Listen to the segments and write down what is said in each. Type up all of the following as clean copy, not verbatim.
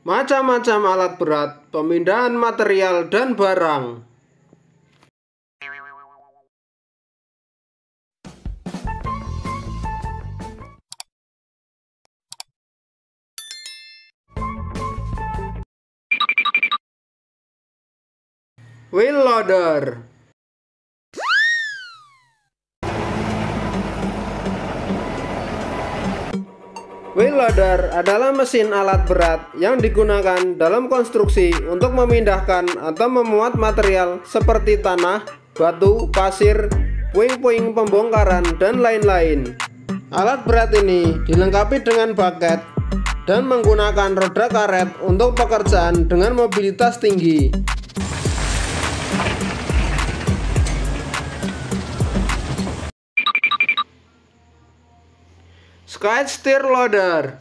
macam-macam alat berat, pemindahan material dan barang. Wheel loader. Wheel loader adalah mesin alat berat yang digunakan dalam konstruksi untuk memindahkan atau memuat material seperti tanah, batu, pasir, puing-puing pembongkaran, dan lain-lain. Alat berat ini dilengkapi dengan bucket dan menggunakan roda karet untuk pekerjaan dengan mobilitas tinggi. Skid steer loader.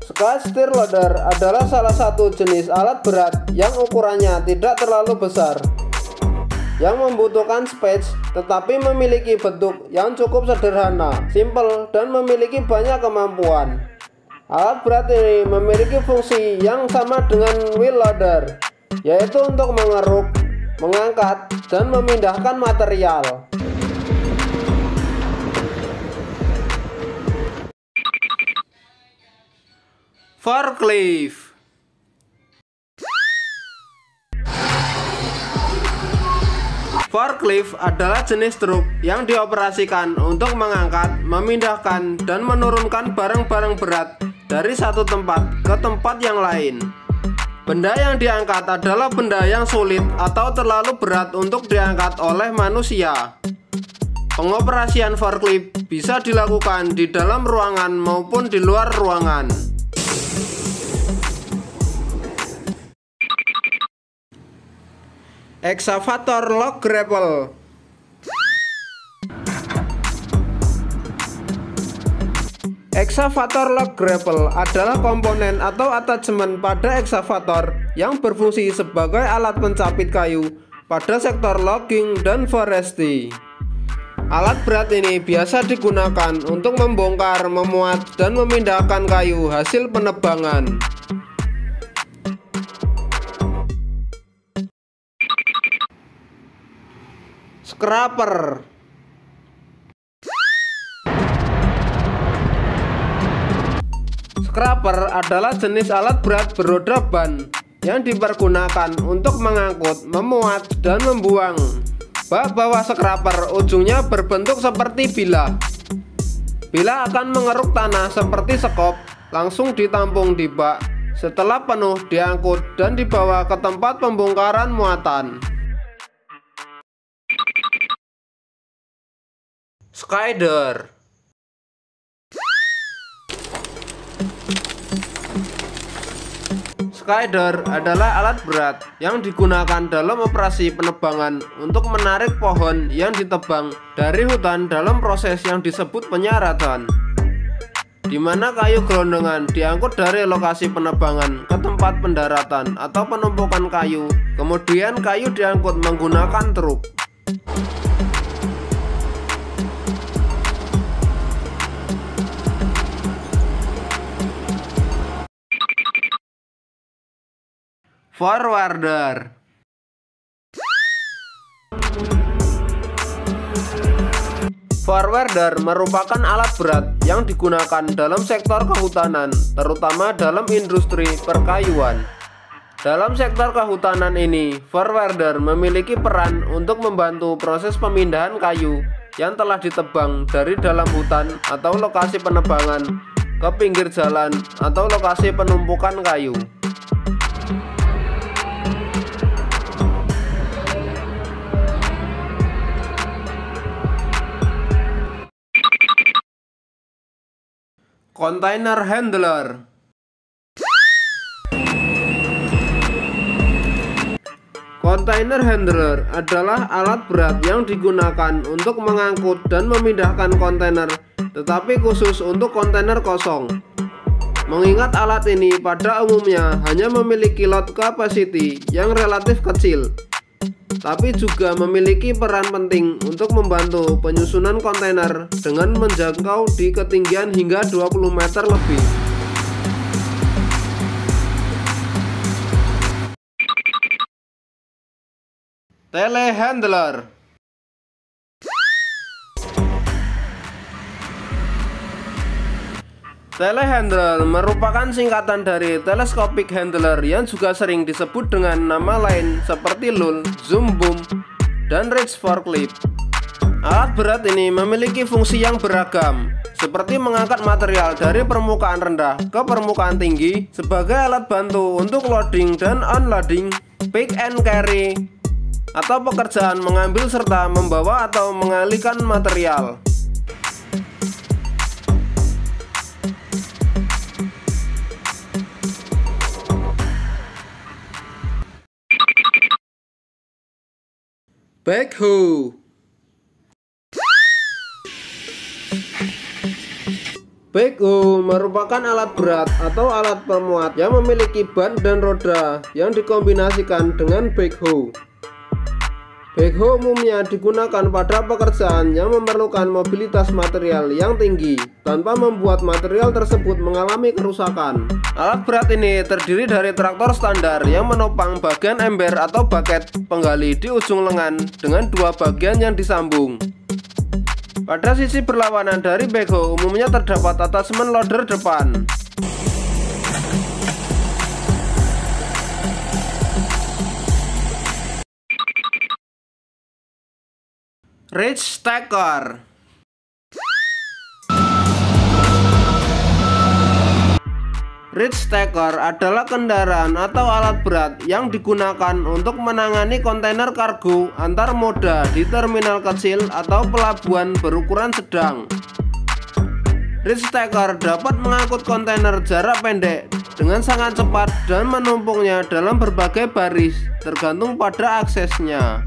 Skid steer loader adalah salah satu jenis alat berat yang ukurannya tidak terlalu besar, yang membutuhkan space tetapi memiliki bentuk yang cukup sederhana, simple, dan memiliki banyak kemampuan. Alat berat ini memiliki fungsi yang sama dengan wheel loader, yaitu untuk mengeruk, mengangkat, dan memindahkan material. Forklift. Forklift adalah jenis truk yang dioperasikan untuk mengangkat, memindahkan, dan menurunkan barang-barang berat dari satu tempat ke tempat yang lain. Benda yang diangkat adalah benda yang sulit atau terlalu berat untuk diangkat oleh manusia. Pengoperasian forklift bisa dilakukan di dalam ruangan maupun di luar ruangan. Excavator log grapple. Excavator log grapple adalah komponen atau attachment pada excavator yang berfungsi sebagai alat pencapit kayu pada sektor logging dan forestry. Alat berat ini biasa digunakan untuk membongkar, memuat, dan memindahkan kayu hasil penebangan. Scraper. Scraper adalah jenis alat berat beroda ban yang dipergunakan untuk mengangkut, memuat, dan membuang. Bak bawah scraper ujungnya berbentuk seperti bilah. Bilah akan mengeruk tanah seperti sekop, langsung ditampung di bak. Setelah penuh diangkut dan dibawa ke tempat pembongkaran muatan. Skidder. Skidder adalah alat berat yang digunakan dalam operasi penebangan untuk menarik pohon yang ditebang dari hutan dalam proses yang disebut penyaratan, di mana kayu gelondongan diangkut dari lokasi penebangan ke tempat pendaratan atau penumpukan kayu, kemudian kayu diangkut menggunakan truk. Forwarder. Forwarder merupakan alat berat yang digunakan dalam sektor kehutanan, terutama dalam industri perkayuan. Dalam sektor kehutanan ini, forwarder memiliki peran untuk membantu proses pemindahan kayu yang telah ditebang dari dalam hutan atau lokasi penebangan ke pinggir jalan atau lokasi penumpukan kayu. Container handler. Container handler adalah alat berat yang digunakan untuk mengangkut dan memindahkan kontainer, tetapi khusus untuk kontainer kosong. Mengingat alat ini pada umumnya hanya memiliki load capacity yang relatif kecil, tapi juga memiliki peran penting untuk membantu penyusunan kontainer dengan menjangkau di ketinggian hingga 20 meter lebih. Telehandler. Telehandler merupakan singkatan dari telescopic handler yang juga sering disebut dengan nama lain seperti lull, zoom boom, dan reach forklift. Alat berat ini memiliki fungsi yang beragam, seperti mengangkat material dari permukaan rendah ke permukaan tinggi sebagai alat bantu untuk loading dan unloading, pick and carry, atau pekerjaan mengambil serta membawa atau mengalihkan material. Backhoe. Backhoe merupakan alat berat atau alat pemuat yang memiliki ban dan roda yang dikombinasikan dengan backhoe. Backhoe umumnya digunakan pada pekerjaan yang memerlukan mobilitas material yang tinggi tanpa membuat material tersebut mengalami kerusakan. Alat berat ini terdiri dari traktor standar yang menopang bagian ember atau baket penggali di ujung lengan dengan dua bagian yang disambung. Pada sisi berlawanan dari backhoe umumnya terdapat attachment loader depan. Reach stacker. Reach stacker adalah kendaraan atau alat berat yang digunakan untuk menangani kontainer kargo antar moda di terminal kecil atau pelabuhan berukuran sedang. Reach stacker dapat mengangkut kontainer jarak pendek dengan sangat cepat dan menumpuknya dalam berbagai baris tergantung pada aksesnya.